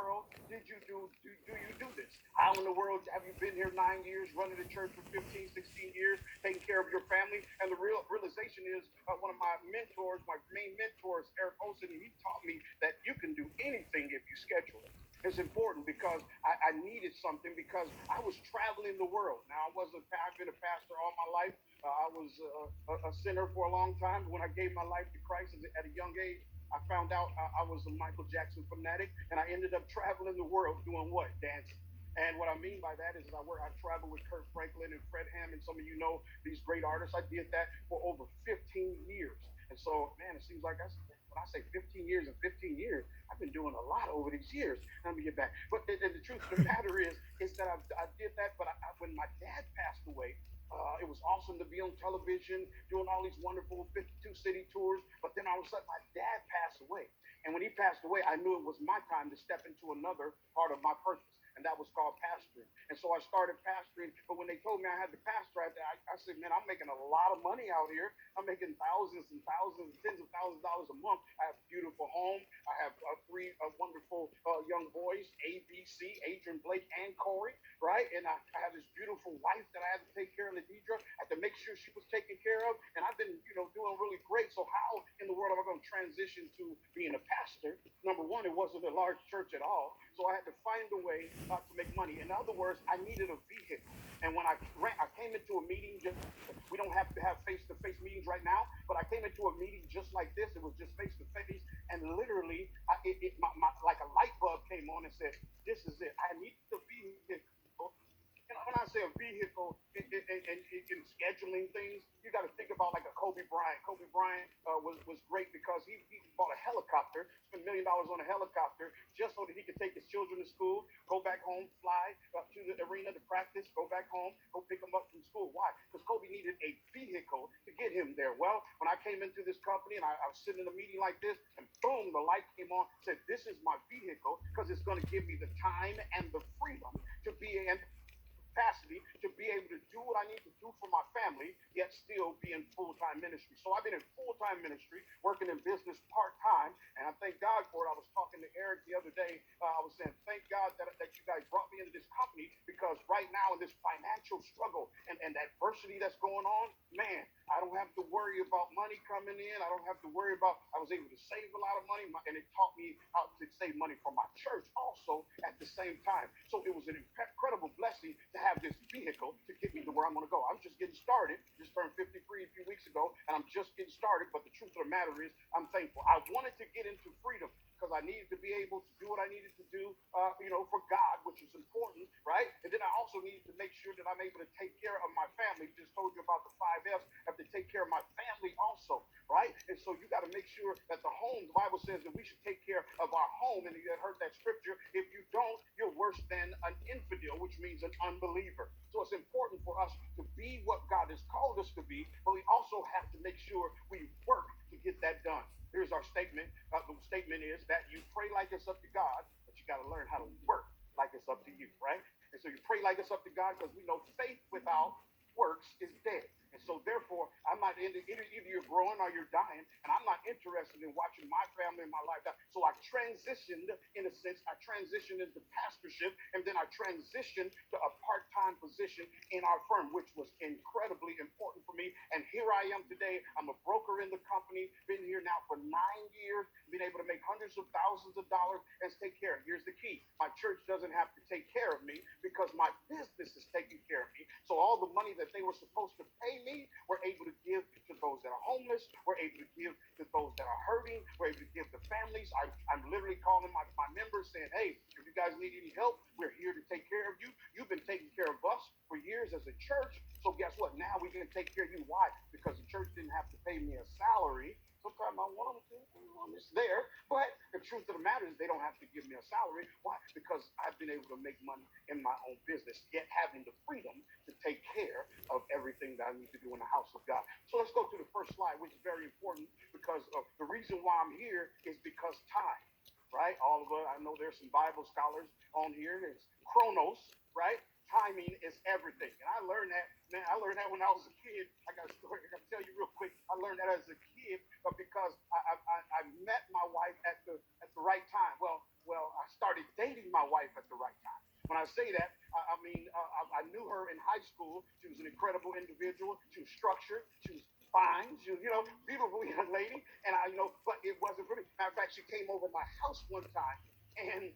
world did you do you do this? How in the world have you been here 9 years, running the church for 15, 16 years, taking care of your family? And the real realization is one of my mentors, my main mentors, Eric Olson, he taught me that you can do anything if you schedule it. It's important because I needed something because I was traveling the world. Now, I've been a pastor all my life. I was a sinner for a long time. When I gave my life to Christ at a young age, I found out I was a Michael Jackson fanatic, and I ended up traveling the world doing what? Dancing. And what I mean by that is I traveled with Kurt Franklin and Fred Hammond. Some of you know these great artists. I did that for over 15 years. And so, man, it seems like when I say 15 years and 15 years, I've been doing a lot over these years. Let me get back. But the truth of the matter is that I did that. But when my dad passed away, it was awesome to be on television, doing all these wonderful 52 city tours. But then all of a sudden, my dad passed away. And when he passed away, I knew it was my time to step into another part of my purpose. And that was called pastoring. And so I started pastoring. But when they told me I had to pastor, I said, man, I'm making a lot of money out here. I'm making thousands and thousands, tens of thousands of dollars a month. I have a beautiful home. I have three wonderful young boys, A, B, C, Adrian, Blake, and Corey, right? And I have this beautiful wife that I had to take care of, Ladidra. I had to make sure she was taken care of. And I've been, doing really great. So how in the world am I going to transition to being a pastor? Number one, it wasn't a large church at all. So I had to find a way to make money. In other words, I needed a vehicle. And when I came into a meeting, we don't have to have face-to-face meetings right now, but I came into a meeting just like this. It was just face-to-face, and literally, like a light bulb came on and said, "This is it. I need the vehicle." When I say a vehicle in scheduling things, you got to think about like a Kobe Bryant. Kobe Bryant was great because he bought a helicopter, spent $1 million on a helicopter just so that he could take his children to school, go back home, fly up to the arena to practice, go back home, go pick them up from school. Why? Because Kobe needed a vehicle to get him there. Well, when I came into this company and I was sitting in a meeting like this, and boom, the light came on, said, "This is my vehicle because it's going to give me the time and the freedom to be in capacity to be able to do what I need to do for my family, yet still be in full-time ministry." So I've been in full-time ministry, working in business part-time, and I thank God for it. I was talking to Eric the other day. I was saying, thank God that you guys brought me into this company because right now in this financial struggle and adversity that's going on, man, I don't have to worry about money coming in. I don't have to worry about, I was able to save a lot of money, and it taught me how to save money for my church also at the same time. So it was an incredible blessing to have this vehicle to get me to where I'm going to go. I'm just getting started. Just turned 53 a few weeks ago, and I'm just getting started. But the truth of the matter is, I'm thankful. I wanted to get into freedom because I needed to be able to do what I needed to do, for God, which is important, right? And then I also needed to make sure that I'm able to take care of my family. Just told you about the 5 F's. I have to take care of my family also, right? And so you got to make sure that the home, the Bible says that we should take care of our home. And you had heard that scripture. If you don't, you're worse than an infidel, which means an unbeliever. So it's important for us to be what God has called us to be, but we also have to make sure we work to get that done. Here's our statement. The statement is that you pray like it's up to God, but you got to learn how to work like it's up to you, right? And so you pray like it's up to God because we know faith without works is dead. And so therefore, I'm not either you're growing or you're dying, and I'm not interested in watching my family and my life die. So I transitioned, in a sense, I transitioned into pastorship, and then I transitioned to a part-time position in our firm, which was incredibly important for me. And here I am today. I'm a broker in the company, been here now for 9 years, been able to make hundreds of thousands of dollars and take care. Here's the key. My church doesn't have to take care of me because my business is taking care of me. So all the money that they were supposed to pay me, we're able to give to those that are homeless. We're able to give to those that are hurting. We're able to give to families. I'm literally calling my members saying, "Hey, if you guys need any help, we're here to take care of you. You've been taking care of us for years as a church. So guess what? Now we can take care of you." Why? Because the church didn't have to pay me a salary. Sometimes I want them to. It's there. But the truth of the matter is they don't have to give me a salary. Why? Because I've been able to make money in my own business, yet having the freedom to take care of everything that I need to do in the house of God. So let's go to the first slide, which is very important because the reason why I'm here is because time, right? All of us, I know there's some Bible scholars on here. There's chronos, right? Timing is everything. And I learned that, man, I learned that when I was a kid. I got a story I got to tell you real quick. I learned that as a kid because I met my wife at the right time. Well, Well, I started dating my wife at the right time. When I say that, I mean, I knew her in high school. She was an incredible individual. She was structured. She was fine. She was, beautiful young lady. And but it wasn't for me. Matter of fact, she came over my house one time and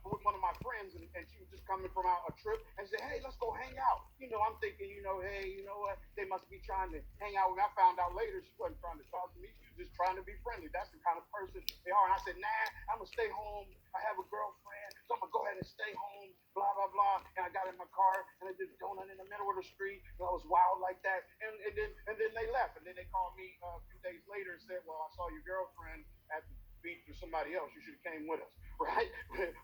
with one of my friends, and she was just coming from a trip and said, "Hey, let's go hang out." I'm thinking, hey, you know what? They must be trying to hang out. And I found out later she wasn't trying to talk to me. She was just trying to be friendly. That's the kind of person they are. And I said, "Nah, I'm gonna stay home. I have a girlfriend, so I'm gonna go ahead and stay home." Blah blah blah. And I got in my car and I did a donut in the middle of the street. And I was wild like that. And then they left. And then they called me a few days later and said, "Well, I saw your girlfriend at the beach with somebody else. You should have came with us." Right?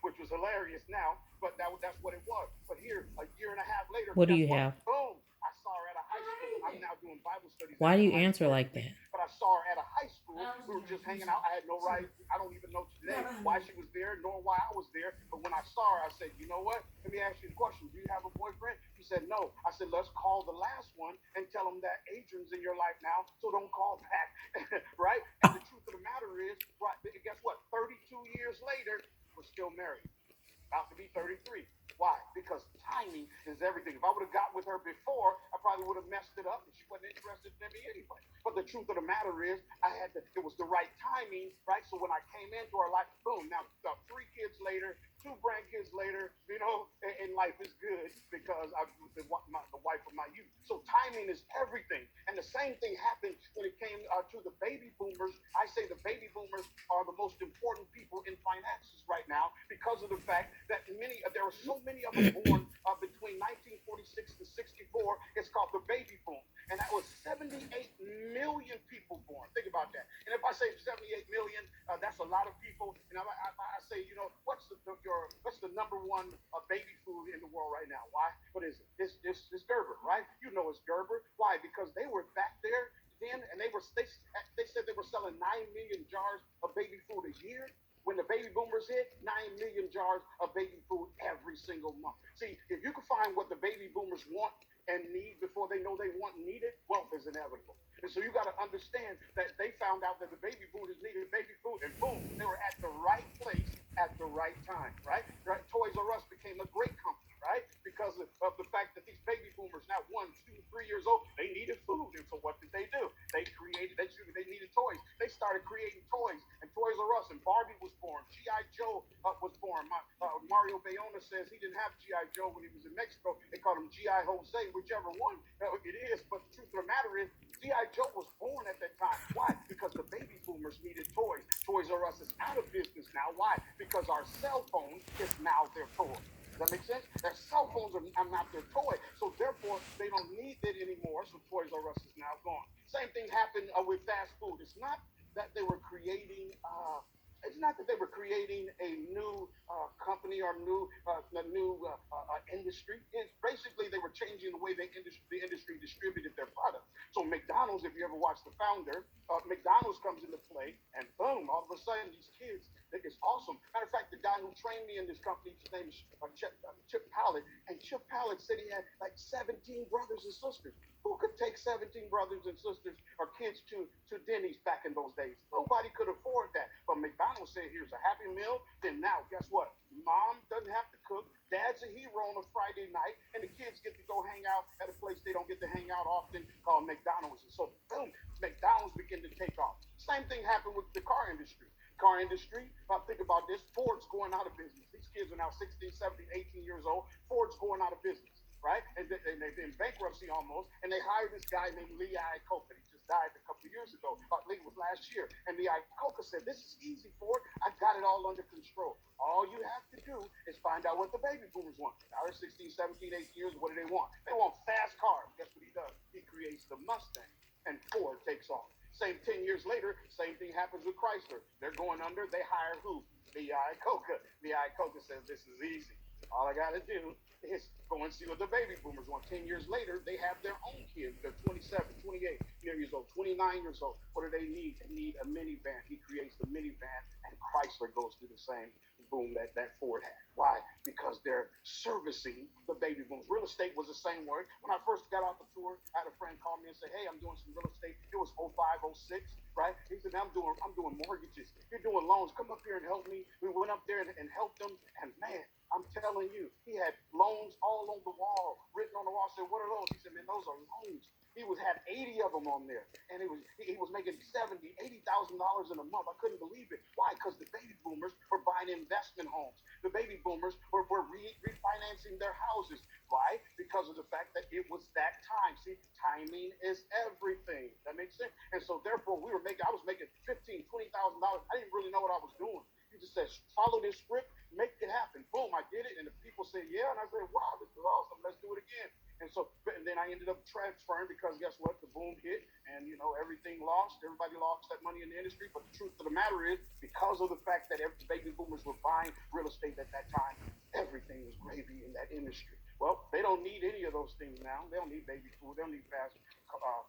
Which was hilarious now, but that's what it was. But here, a year and a half later, What do guess you what? have? Boom! I saw her at a high school. I'm now doing Bible studies at Why do you Atlanta answer like University, that? but I saw her at a high school. We were just hanging out. I had no right. I don't even know today why she was there, nor why I was there. But when I saw her, I said, "You know what? Let me ask you a question. Do you have a boyfriend?" She said, "No." I said, "Let's call the last one and tell him that Adrian's in your life now, so don't call back." Right? And the truth of the matter is, right? Guess what? 32 years later, we're still married, about to be 33. Why? Because timing is everything. If I would have got with her before, I probably would have messed it up and she wasn't interested in me anyway. But the truth of the matter is, it was the right timing, right? So when I came into her life, boom, now 3 kids later, 2 grandkids later, and life is good because I'm the wife of my youth. So timing is everything. And the same thing happened when it came to the baby boomers. I say the baby boomers are the most important people in finances right now because of the fact that there are so many of them born between 1946 to 64. It's called the baby boom. And that was 78 million people born. Think about that. And if I say 78 million, that's a lot of people. And I say, what's the number one baby food in the world right now? Why? What is it? It's Gerber, right? You know it's Gerber. Why? Because they were back there then, and they said they were selling 9 million jars of baby food a year. When the baby boomers hit, 9 million jars of baby food every single month. See, if you can find what the baby boomers want and need before they know they want and need it, wealth is inevitable. And so you got to understand that they found out that the baby boomers needed baby food, and boom, they were at the right place at the right time, right? Right? Toys R Us became a great company, right? Because of the fact that these baby boomers, now 1, 2, 3 years old, they needed food. And so what did they do? They needed toys. They started creating toys, and Toys R Us, and Barbie was born. G.I. Joe was born. Mario Bayona says he didn't have G.I. Joe when he was in Mexico. They called him G.I. Jose, whichever one it is. But the truth of the matter is, G.I. Joe was born at that time. Why? Because the baby boomers needed toys. Toys R Us is out of business now. Why? Because our cell phone is now their toy. Does that make sense? Their cell phones are not their toy. So therefore, they don't need it anymore. So Toys R Us is now gone. Same thing happened with fast food. It's not that they were creating a new company or a new industry. It's basically they were changing the way the industry distributed their products. So McDonald's, if you ever watch the founder, McDonald's comes into play, and boom, all of a sudden these kids, it's awesome. Matter of fact, the guy who trained me in this company, his name is Chip Pallett, and Chip Pallett said he had like 17 brothers and sisters. Who could take 17 brothers and sisters or kids to Denny's back in those days? Nobody could afford that. But McDonald's said, "Here's a Happy Meal." Then now, guess what? Mom doesn't have to cook. Dad's a hero on a Friday night, and the kids get to go hang out at a place they don't get to hang out often called McDonald's. And so, boom, McDonald's began to take off. Same thing happened with the car industry. Think about this. Ford's going out of business. These kids are now 16, 17, 18 years old. Ford's going out of business, right? And they're in bankruptcy almost. And they hired this guy named Lee Iacocca. He just died a couple of years ago. I think it was last year. And Lee Iacocca said, "This is easy, Ford. I've got it all under control. All you have to do is find out what the baby boomers want." Now they're 16, 17, 18 years. What do they want? They want fast cars. Guess what he does? He creates the Mustang, and Ford takes off. Same 10 years later, same thing happens with Chrysler. They're going under. They hire who? Lee Iacocca. Lee Iacocca says, "This is easy. All I got to do is go and see what the baby boomers want." 10 years later, they have their own kids. They're 27, 28 years old, 29 years old. What do they need? They need a minivan. He creates the minivan, and Chrysler goes through the same boom that Ford had. Why? because they're servicing the baby boomers. Real estate was the same word. When I first got off the tour, I had a friend call me and say, "Hey, I'm doing some real estate." It was '05, '06, right? He said, "I'm doing mortgages. You're doing loans. Come up here and help me." We went up there and helped them. And man, I'm telling you, he had loans all on the wall, written on the wall. I said, "What are those?" He said, "Man, those are loans." He was had 80 of them on there, and he was making $70,000, $80,000 in a month. I couldn't believe it. Why? Because the baby boomers were buying investment homes. The baby boomers were refinancing their houses. Why? Because of the fact that it was that time. See, timing is everything. That makes sense. And so therefore, I was making $15,000, $20,000. I didn't really know what I was doing. He just said, "Follow this script, make it happen." Boom, I did it, and the people said, "Yeah," and I said, "Wow, this is awesome. Let's do it again." And then I ended up transferring because guess what? The boom hit, and everything lost. Everybody lost that money in the industry. But the truth of the matter is, because of the fact that every baby boomers were buying real estate at that time, everything was gravy in that industry. Well, they don't need any of those things now. They don't need baby food. They don't need fast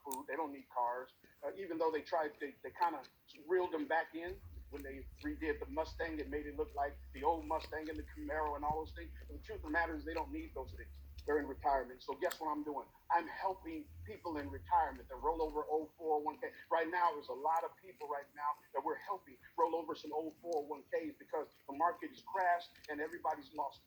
food. They don't need cars. Even though they kind of reeled them back in when they redid the Mustang. It made it look like the old Mustang and the Camaro and all those things. But the truth of the matter is, they don't need those things. They're in retirement. So guess what I'm doing? I'm helping people in retirement that roll over old 401k. Right now, there's a lot of people right now that we're helping roll over some old 401ks because the market has crashed and everybody's lost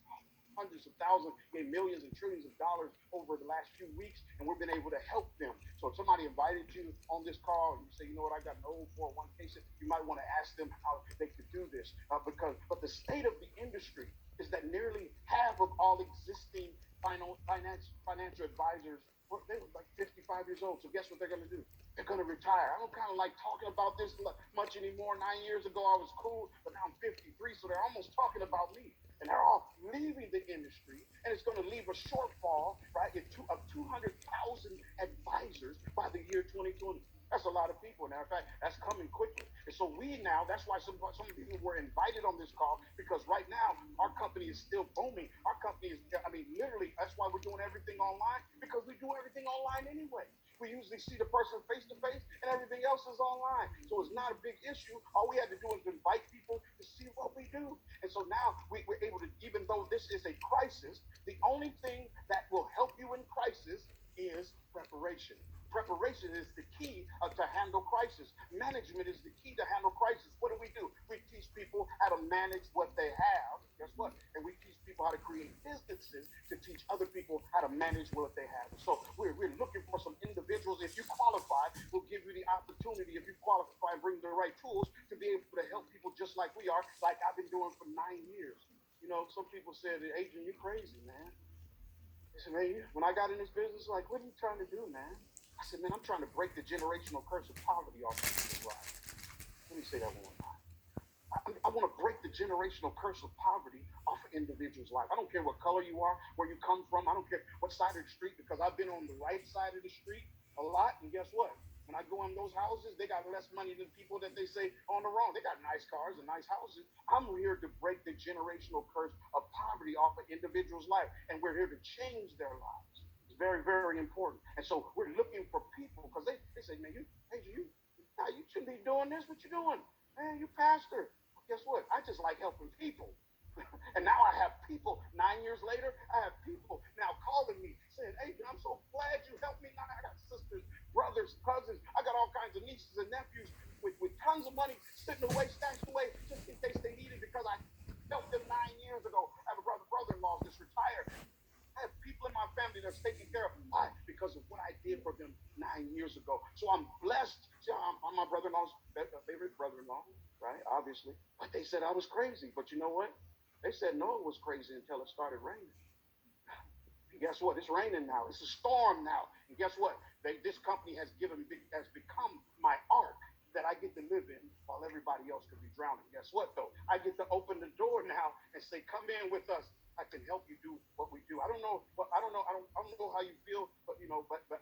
hundreds of thousands, maybe millions and trillions of dollars over the last few weeks, and we've been able to help them. So if somebody invited you on this call and you say, "You know what, I got an old 401k," you might want to ask them how they could do this. But the state of the industry is that nearly half of all existing financial advisors, they were like 55 years old. So guess what they're going to do? They're going to retire. I don't kind of like talking about this much anymore. 9 years ago, I was cool, but now I'm 53, so they're almost talking about me. And they're all leaving the industry, and it's going to leave a shortfall, right, of 200,000 advisors by the year 2020. That's a lot of people. Now, in fact, that's coming quickly. And so that's why some people were invited on this call, because right now our company is still booming. Our company is, I mean, literally, that's why we're doing everything online, because we do everything online anyway. We usually see the person face to face, and everything else is online. So it's not a big issue. All we had to do is invite people to see what we do. And so now we're able to, even though this is a crisis, the only thing that will help you in crisis is preparation. Preparation is the key to handle crisis. Management is the key to handle crisis. What do? We teach people how to manage what they have. Guess what? And we teach people how to create businesses to teach other people how to manage what they have. So we're looking for some individuals. If you qualify, we'll give you the opportunity, if you qualify and bring the right tools, to be able to help people just like we are, like I've been doing for 9 years. Some people said, "Adrian, you're crazy, man." They said, "Man, when I got in this business, like, what are you trying to do, man?" I said, "Man, I'm trying to break the generational curse of poverty off of people's lives." Let me say that one more time. I want to break the generational curse of poverty off of individuals' life. I don't care what color you are, where you come from. I don't care what side of the street, because I've been on the right side of the street a lot. And guess what? When I go in those houses, they got less money than people that they say on the wrong. They got nice cars and nice houses. I'm here to break the generational curse of poverty off of individuals' life, and we're here to change their lives. It's very, very important. And so we're looking for people, because they say, "Man, you shouldn't be doing this. What you doing? Man, you pastor." Well, guess what? I just like helping people. And now I have people, 9 years later, I have people now calling me saying, "Hey, I'm so glad you helped me." Now I got sisters, brothers, cousins. I got all kinds of nieces and nephews with tons of money sitting away, stashed away, just in case they need it, because I helped them 9 years ago. I have a brother-in-law that's retired. I have people in my family that's taken care of. Why? Because of what I did for them 9 years ago. So I'm blessed. See, I'm my brother-in-law's favorite brother-in-law, right? Obviously. But they said I was crazy. But you know what? They said no, it was crazy until it started raining. And guess what? It's raining now. It's a storm now. And guess what? This company has become my ark that I get to live in while everybody else could be drowning. Guess what, though? I get to open the door now and say, "Come in with us. I can help you do what we do." I don't know. I don't know. I don't know how you feel, but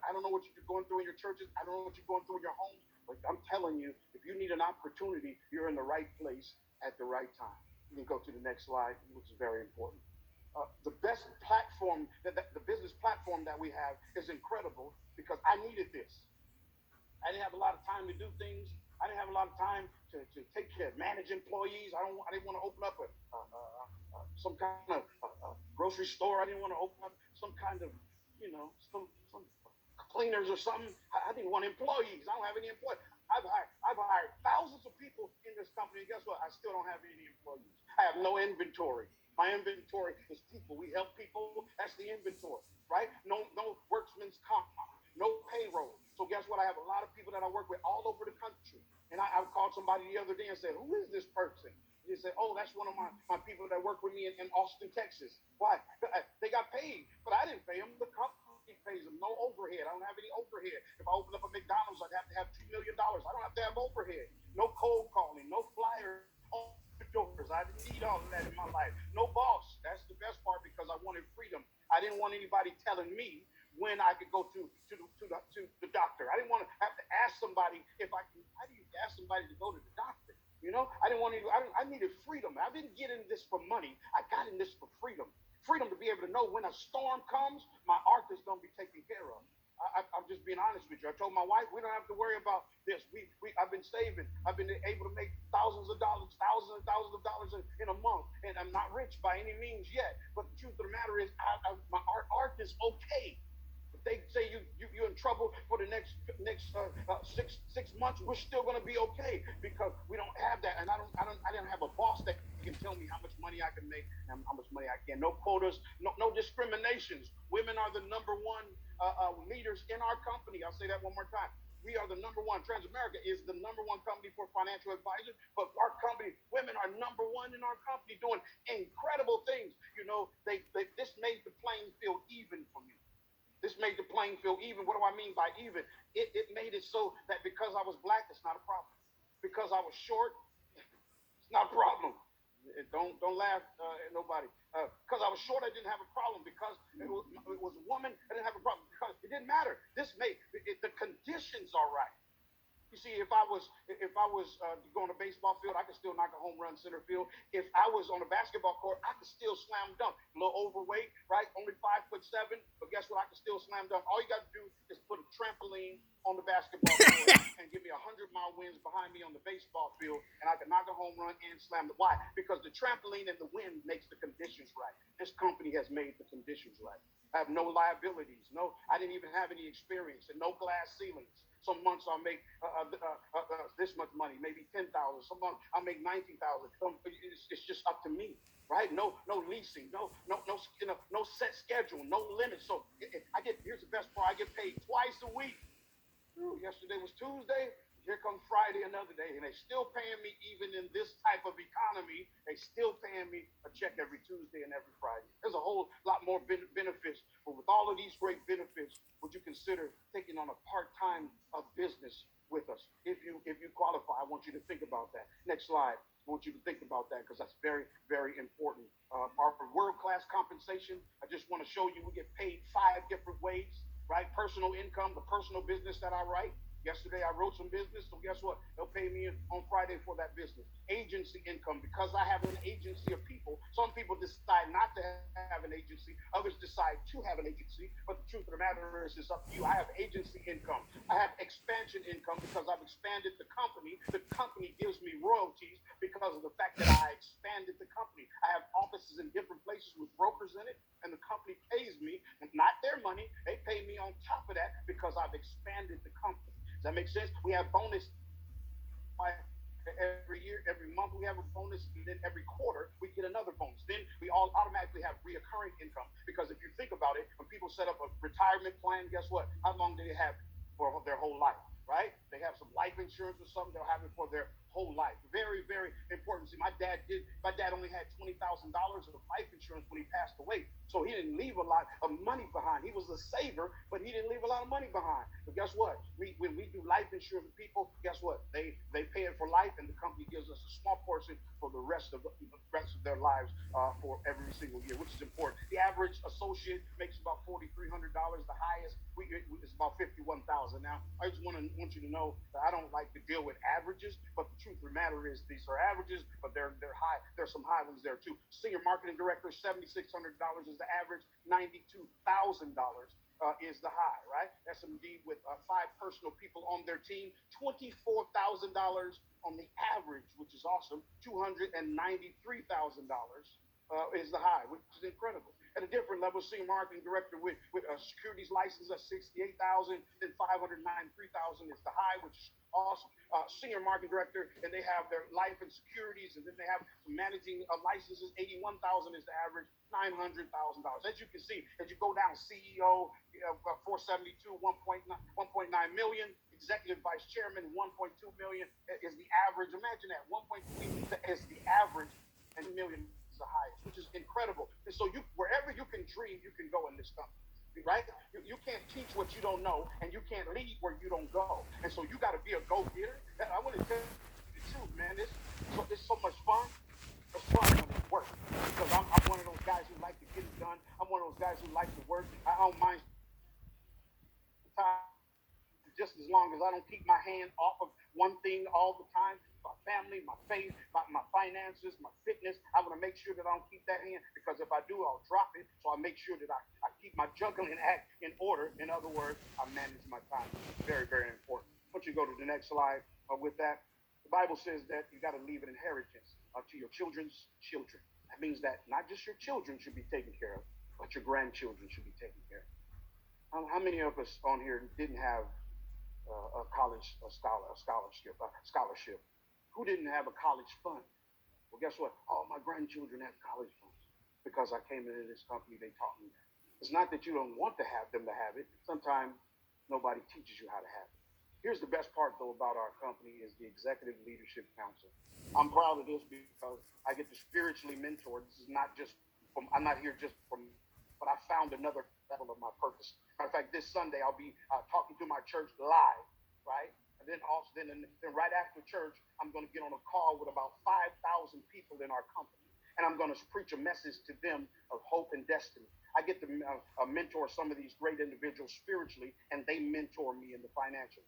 I don't know what you're going through in your churches. I don't know what you're going through in your homes. But I'm telling you, if you need an opportunity, you're in the right place at the right time. You can go to the next slide, which is very important. The best platform, the business platform that we have, is incredible, because I needed this. I didn't have a lot of time to do things. I didn't have a lot of time to take care, manage employees. I didn't want to open up some kind of grocery store. I didn't want to open up some kind of, some cleaners or something. I didn't want employees. I don't have any employees. I've hired thousands of people in this company. And guess what? I still don't have any employees. I have no inventory. My inventory is people. We help people. That's the inventory, right? No workman's comp, no payroll. So guess what? I have a lot of people that I work with all over the country. And I called somebody the other day and said, "Who is this person?" He said, "Oh, that's one of my people that work with me in Austin, Texas." Why? They got paid, but I didn't pay them. The company pays them. No overhead. I don't have any overhead. If I open up a McDonald's, I'd have to have $2 million. I don't have to have overhead. No cold calling. No flyers on the doors. I didn't need all of that in my life. No boss. That's the best part because I wanted freedom. I didn't want anybody telling me when I could go to the doctor. I didn't want to have to ask somebody if I can. I didn't ask somebody to go to the doctor. I didn't want to. I needed freedom. I didn't get in this for money. I got in this for freedom. Freedom to be able to know when a storm comes, my ark is going to be taken care of. I'm just being honest with you. I told my wife we don't have to worry about this. I've been saving. I've been able to make thousands of dollars, thousands and thousands of dollars in a month, and I'm not rich by any means yet. But the truth of the matter is, my ark is okay. If they say you're in trouble for the next 6 months, we're still going to be okay because we don't have that, and I didn't have a boss that can tell me how much money I can make and how much money I can. No quotas, no discriminations. Women are the number one leaders in our company. I'll say that one more time. We are the number one. Transamerica is the number one company for financial advisors, but our company, women are number one in our company doing incredible things. This made the playing field even for me. This made the playing field even. What do I mean by even? It made it so that because I was black, it's not a problem. Because I was short, it's not a problem. Don't laugh at nobody. Because I was short, I didn't have a problem. Because it was a woman, I didn't have a problem. Because it didn't matter. This made the conditions are right. You see, if I was going to baseball field, I could still knock a home run center field. If I was on a basketball court, I could still slam dunk. A little overweight, right? Only 5'7", but guess what? I could still slam dunk. All you got to do is put a trampoline on the basketball court and give me 100-mile winds behind me on the baseball field, and I can knock a home run and slam the. Why? Because the trampoline and the wind makes the conditions right. This company has made the conditions right. I have no liabilities. No, I didn't even have any experience, and no glass ceilings. Some months I'll make this much money, maybe 10,000. Some months I'll make 19,000. It's just up to me, right? No leasing, no set schedule, no limit. So here's the best part: I get paid twice a week. Yesterday was Tuesday. Here comes Friday, another day, and they still paying me even in this type of economy. They still paying me a check every Tuesday and every Friday. There's a whole lot more benefits, but with all of these great benefits, would you consider taking on a part-time business with us? If you qualify, I want you to think about that. Next slide. I want you to think about that because that's very, very important. Our world-class compensation, I just want to show you we get paid 5 different ways, right? Personal income, the personal business that I write. Yesterday I wrote some business, so guess what? They'll pay me on Friday for that business. Agency income, because I have an agency of people. Some people decide not to have an agency, others decide to have an agency, but the truth of the matter is it's up to you. I have agency income. I have expansion income because I've expanded the company. The company gives me royalties because of the fact that I expanded the company. I have offices in different places with brokers in it, and the company pays me, and not their money. They pay me on top of that because I've expanded the company. Does that make sense? We have bonus every year, every month we have a bonus, and then every quarter we get another bonus. Then we all automatically have reoccurring income because if you think about it, when people set up a retirement plan, guess what? How long do they have for their whole life? Right? They have some life insurance or something. They'll have it for their whole life. Very, very important. See, my dad only had $20,000 of life insurance when he passed away, so he didn't leave a lot of money behind. He was a saver, but he didn't leave a lot of money behind. But guess what? When we do life insurance with people, guess what? They pay it for life, and the company gives us a small portion for the rest of their lives for every single year, which is important. The average associate makes about $4,300. The highest is about $51,000. Now, I just want you to know that I don't like to deal with averages, but the truth of the matter is these are averages, but they're high. There's some high ones there too. Senior marketing director, $7,600 is the average. $92,000 is the high, right? SMD with 5 personal people on their team, $24,000 on the average, which is awesome. $293,000 is the high, which is incredible. At a different level, senior marketing director with a securities license at 68,000, then 593,000 is the high, which is awesome. Senior marketing director, and they have their life and securities, and then they have managing licenses. 81,000 is the average. $900,000. As you can see, as you go down, CEO 472, 1.9 million. Executive vice chairman 1.2 million is the average. Imagine that 1.2 is the average, and million is the highest, which is incredible. And so you, wherever you can dream, you can go in this company. Right? You can't teach what you don't know, and you can't lead where you don't go. And so you got to be a go-getter. I want to tell you the truth, man. It's so much fun. It's fun when it works. Because I'm one of those guys who like to get it done. I'm one of those guys who like to work. I don't mind time just as long as I don't keep my hand off of one thing all the time. My family, my faith, my finances, my fitness. I want to make sure that I don't keep that hand, because if I do, I'll drop it. So I make sure that I keep my juggling act in order. In other words, I manage my time. Very, very important. Once you go to the next slide with that, the Bible says that you got to leave an inheritance to your children's children. That means that not just your children should be taken care of, but your grandchildren should be taken care of. How many of us on here didn't have a college scholarship? Who didn't have a college fund? Well, guess what? All my grandchildren have college funds because I came into this company. They taught me that. It's not that you don't want to have them to have it. Sometimes nobody teaches you how to have it. Here's the best part, though, about our company is the Executive Leadership Council. I'm proud of this because I get to spiritually mentor. This is not just from, I'm not here just from, but I found another level of my purpose. Matter of fact, this Sunday I'll be talking to my church live, right? And then also, then right after church, I'm going to get on a call with about 5,000 people in our company, and I'm going to preach a message to them of hope and destiny. I get to mentor some of these great individuals spiritually, and they mentor me in the financial.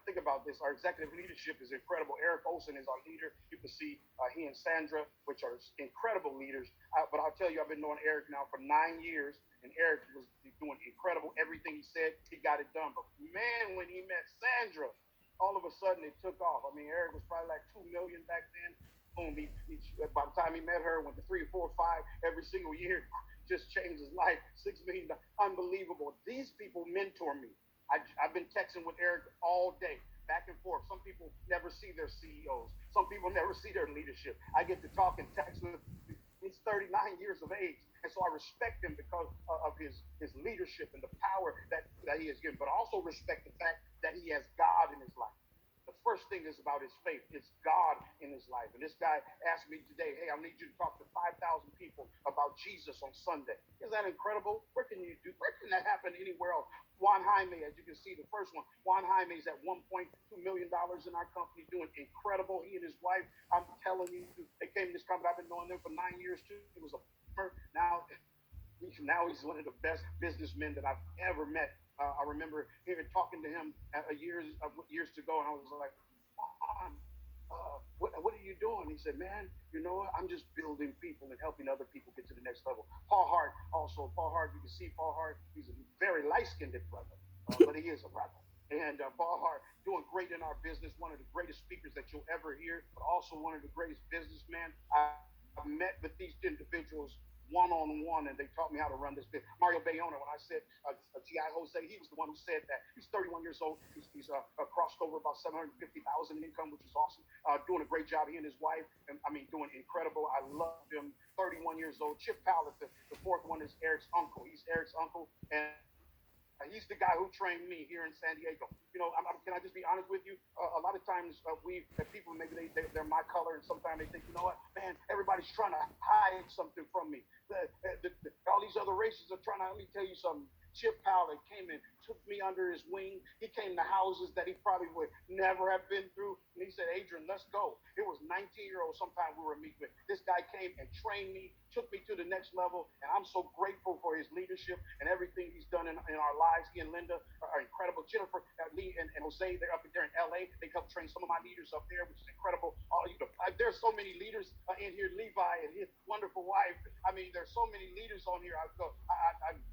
Think about this. Our executive leadership is incredible. Eric Olson is our leader. You can see he and Sandra, which are incredible leaders. But I'll tell you, I've been knowing Eric now for 9 years, and Eric was doing incredible. Everything he said, he got it done. But man, when he met Sandra, all of a sudden it took off. I mean, Eric was probably like 2 million back then. Boom, by the time he met her, went to 3, 4, 5 every single year, just changed his life. $6 million, unbelievable. These people mentor me. I've been texting with Eric all day, back and forth. Some people never see their CEOs. Some people never see their leadership. I get to talk and text with. He's 39 years of age, and so I respect him because of his leadership and the power that he has given. But I also respect the fact that he has God in his life. The first thing is about his faith. It's God in his life. And this guy asked me today, hey, I need you to talk to 5,000 people about Jesus on Sunday. Isn't that incredible? Where can that happen anywhere else? Juan Jaime, as you can see, the first one, Juan Jaime is at $1.2 million in our company, doing incredible. He and his wife, I'm telling you, they came to this company. I've been knowing them for 9 years too. It was a now he's one of the best businessmen that I've ever met. I remember even talking to him years ago, and I was like, what are you doing? He said, man, you know what? I'm just building people and helping other people get to the next level. Paul Hart, you can see Paul Hart, he's a very light-skinned brother, but he is a brother. And Paul Hart doing great in our business, one of the greatest speakers that you'll ever hear, but also one of the greatest businessmen. I've met with these individuals one-on-one, and they taught me how to run this business. Mario Bayona, when I said G.I. Jose, he was the one who said that. He's 31 years old. He's crossed over about 750,000 in income, which is awesome. Doing a great job. He and his wife, doing incredible. I love him. 31 years old. Chip Pallet, the fourth one is Eric's uncle. He's Eric's uncle, and he's the guy who trained me here in San Diego. Can I just be honest with you? A lot of times people, maybe they're my color, and sometimes they think, you know what, man, everybody's trying to hide something from me. All these other races are trying to, let me tell you something. Chip Powell came and took me under his wing. He came to houses that he probably would never have been through. And he said, Adrian, let's go. It was 19-year-olds sometime we were meeting with. This guy came and trained me, took me to the next level. And I'm so grateful for his leadership and everything he's done in our lives. He and Linda are incredible. Jennifer, Lee, and Jose, they're up there in L.A. They helped train some of my leaders up there, which is incredible. There's so many leaders in here. Levi and his wonderful wife. I mean, there's so many leaders on here.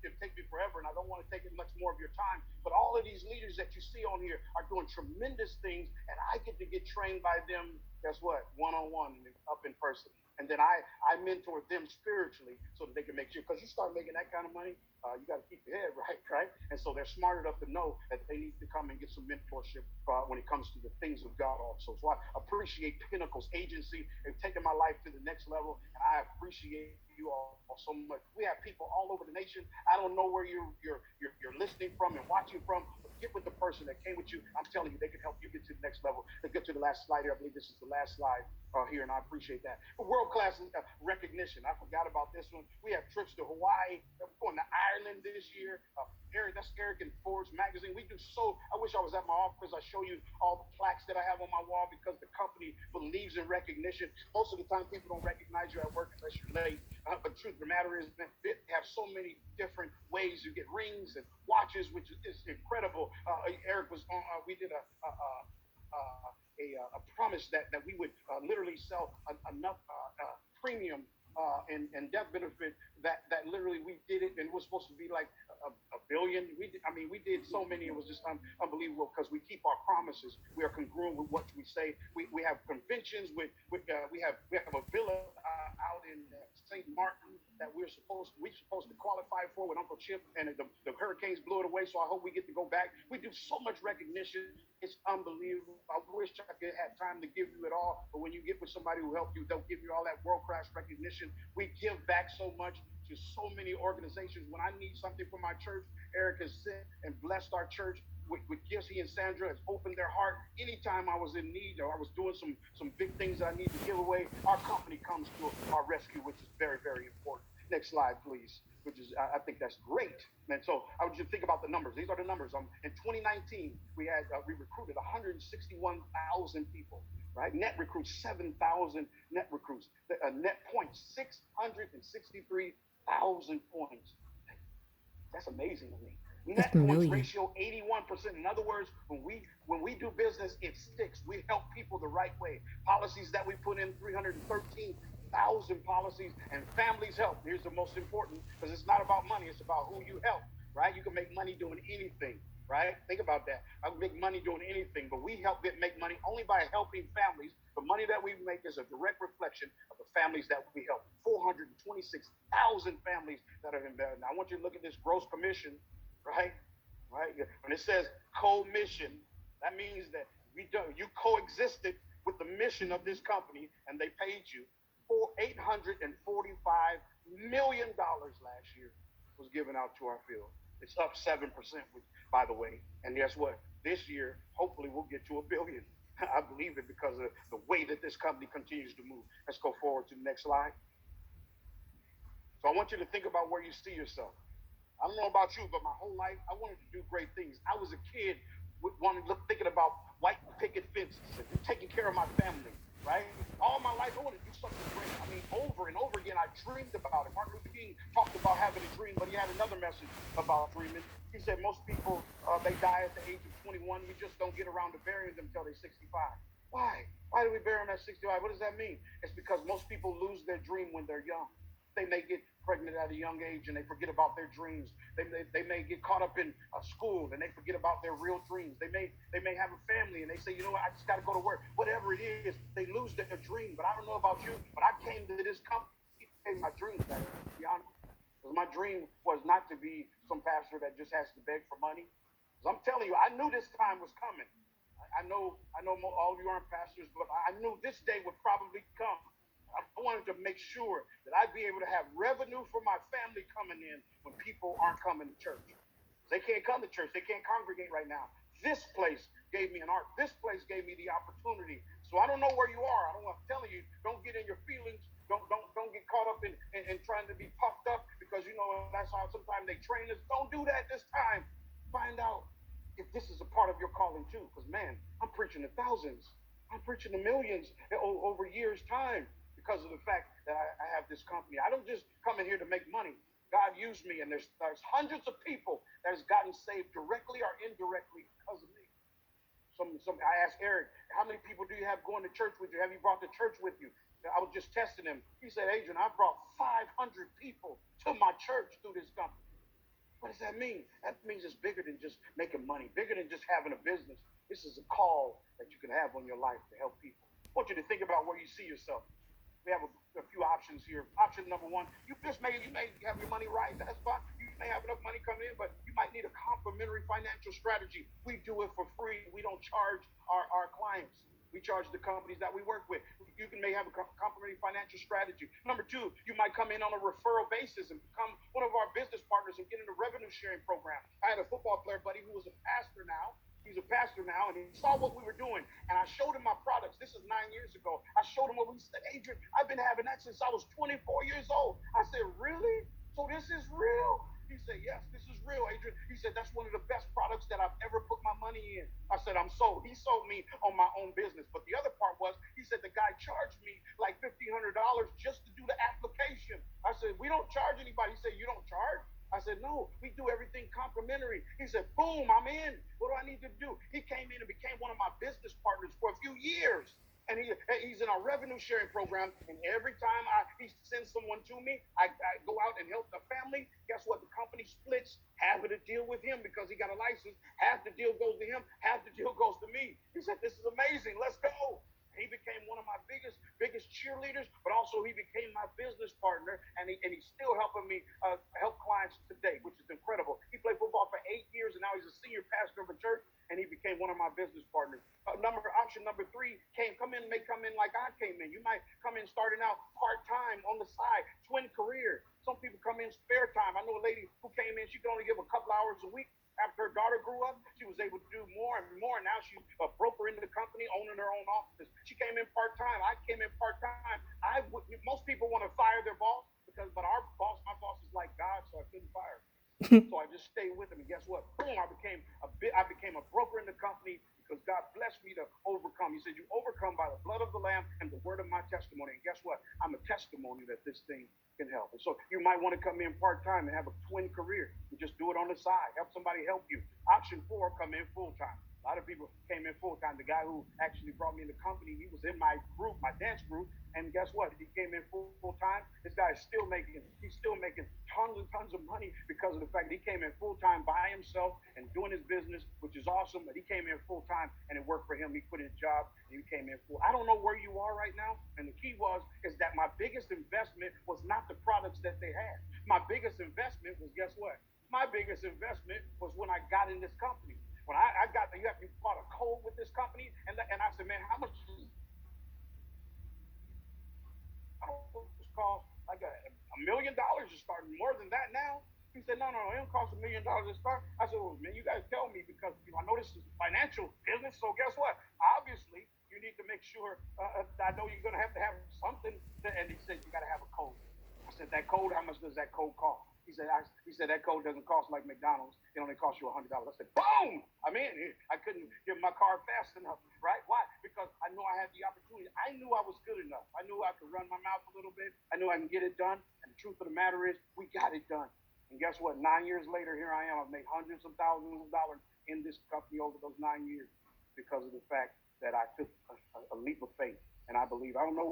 It take me forever, and I don't want to take it much more of your time. But all of these leaders that you see on here are doing tremendous things, and I get to get trained by them. Guess what? One-on-one, up in person. And then I mentor them spiritually so that they can make sure, because you start making that kind of money, you got to keep your head right, right? And so they're smart enough to know that they need to come and get some mentorship when it comes to the things of God also. So I appreciate Pinnacle's agency and taking my life to the next level. And I appreciate you all so much. We have people all over the nation. I don't know where you're listening from and watching from, but get with the person that came with you. I'm telling you, they can help you get to the next level. Let's get to the last slide here. I believe this is the last slide here, and I appreciate that. World class recognition. I forgot about this one. We have trips to Hawaii. We're going to Ireland this year. Eric, that's Eric and Forbes magazine. We do so. I wish I was at my office. I show you all the plaques that I have on my wall because the company believes in recognition. Most of the time, people don't recognize you at work unless you're late. But the truth of the matter is, man, they have so many different ways. You get rings and watches, which is incredible. Eric was on. We did a promise that we would literally sell enough premium and death benefit that literally we did it, and it was supposed to be like a billion. We did so many. It was just unbelievable because we keep our promises. We are congruent with what we say. We have conventions we have a villa out in St. Martin that we're supposed to qualify for with Uncle Chip, and the hurricanes blew it away. So I hope we get to go back. We do so much recognition. It's unbelievable. I wish I could have time to give you it all, but when you get with somebody who helped you, they'll give you all that world-class recognition. We give back so much to so many organizations. When I need something for my church, Eric has sent and blessed our church with gifts. He and Sandra has opened their heart. Anytime I was in need or I was doing some big things that I need to give away, our company comes to our rescue, which is very, very important. Next slide, please. Which is, I think that's great. And so I would just think about the numbers. These are the numbers. In 2019, we recruited 161,000 people, right? Net recruits, 7,000 net recruits. Net points, 663,000 points. That's amazing to me. That's Net points million. ratio 81%. In other words, when we do business, it sticks. We help people the right way. Policies that we put in, 313,000 policies, and families help. Here's the most important, because it's not about money, it's about who you help, right? You can make money doing anything, right? Think about that. I can make money doing anything, but we help make money only by helping families. The money that we make is a direct reflection of the families that we help. 426,000 families that are embedded. Now, I want you to look at this gross commission, right? Right? When it says co-mission, that means that you coexisted with the mission of this company, and they paid you for $845 million last year was given out to our field. It's up 7%, by the way. And guess what? This year, hopefully, we'll get to a billion. I believe it because of the way that this company continues to move. Let's go forward to the next slide. So I want you to think about where you see yourself. I don't know about you, but my whole life, I wanted to do great things. I was a kid thinking about white picket fences and taking care of my family, right? All my life, I wanted to do something great. Over and over again, I dreamed about it. Martin Luther King talked about having a dream, but he had another message about dreaming. He said most people, they die at the age of 21. We just don't get around to burying them until they're 65. Why? Why do we bury them at 65? What does that mean? It's because most people lose their dream when they're young. They may get pregnant at a young age and they forget about their dreams. They may get caught up in school and they forget about their real dreams. They may have a family and they say, you know what, I just got to go to work. Whatever it is, they lose their dream. But I don't know about you, but I came to this company and my dreams back, to be honest. Because my dream was not to be some pastor that just has to beg for money. Because I'm telling you, I knew this time was coming. I know all of you aren't pastors, but I knew this day would probably come. I wanted to make sure that I'd be able to have revenue for my family coming in when people aren't coming to church. They can't come to church. They can't congregate right now. This place gave me an ark. This place gave me the opportunity. So I don't know where you are. I'm telling you, don't get in your feelings. Don't get caught up in trying to be puffed up because, you know, that's how sometimes they train us. Don't do that this time. Find out if this is a part of your calling too. Because, man, I'm preaching to thousands. I'm preaching to millions over years' time. Because of the fact that I have this company. I don't just come in here to make money. God used me, and there's hundreds of people that has gotten saved directly or indirectly because of me. I asked Eric, how many people do you have going to church with you? Have you brought the church with you? I was just testing him. He said, Adrian, I brought 500 people to my church through this company. What does that mean? That means it's bigger than just making money, bigger than just having a business. This is a call that you can have on your life to help people. I want you to think about where you see yourself. we have a few options here. Option number one, you may have your money right. That's fine. You may have enough money coming in, but you might need a complementary financial strategy. We do it for free. We don't charge our clients. We charge the companies that we work with. You can may have a complementary financial strategy. Number two, you might come in on a referral basis and become one of our business partners and get in a revenue sharing program. I had a football player buddy who was a pastor now. He's a pastor now, and he saw what we were doing. And I showed him my products. This is 9 years ago. I showed him what we said. Adrian, I've been having that since I was 24 years old. I said, really? So this is real? He said, yes, this is real, Adrian. He said, that's one of the best products that I've ever put my money in. I said, I'm sold. He sold me on my own business. But the other part was, he said, the guy charged me like $1,500 just to do the application. I said, we don't charge anybody. He said, you don't charge? I said, no, we do everything complimentary. He said, boom, I'm in. What do I need to do? He came in and became one of my business partners for a few years. And he's in our revenue sharing program. And every time he sends someone to me, I go out and help the family. Guess what? The company splits half of the deal with him because he got a license. Half the deal goes to him. Half the deal goes to me. He said, this is amazing. Let's go. He became one of my biggest cheerleaders, but also he became my business partner, and he's still helping me help clients today, which is incredible. He played football for 8 years, and now he's a senior pastor of a church, and he became one of my business partners. Option number three may come in like I came in. You might come in starting out part-time on the side, twin career. Some people come in spare time. I know a lady who came in, she could only give a couple hours a week. After her daughter grew up, she was able to do more and more. Now she's a broker in the company, owning her own office. She came in part-time. I came in part-time. Most people want to fire their boss, but my boss is like God, so I couldn't fire her. So I just stayed with him. And guess what? Boom, I became a broker in the company because God blessed me to overcome. He said, you overcome by the blood of the Lamb and the word of my testimony. And guess what? I'm a testimony that this thing can help. And so you might want to come in part-time and have a twin career. You just do it on the side. Help somebody help you. Option four, come in full-time. A lot of people came in full-time. The guy who actually brought me in the company, he was in my group, my dance group. And guess what? He came in full-time. This guy is he's still making tons and tons of money because of the fact that he came in full-time by himself and doing his business, which is awesome. But he came in full-time and it worked for him. He quit his job and he came in full. I don't know where you are right now. And the key is that my biggest investment was not the products that they had. My biggest investment was, guess what? My biggest investment was when I got in this company. When I got there, you bought a code with this company, and I said, man, how much does it cost? Like $1 million to start, more than that now. He said, no, it don't cost $1 million to start. I said, well, man, you guys tell me because I know this is financial business. So guess what? Obviously, you need to make sure. I know you're going to have something. And he said, you got to have a code. I said, that code, how much does that code cost? He said that code doesn't cost like McDonald's. It only costs you $100. I said, boom! I'm in. I couldn't get my car fast enough, right? Why? Because I knew I had the opportunity. I knew I was good enough. I knew I could run my mouth a little bit. I knew I can get it done. And the truth of the matter is, we got it done. And guess what? 9 years later, here I am. I've made hundreds of thousands of dollars in this company over those 9 years because of the fact that I took a leap of faith. And I believe, I don't know where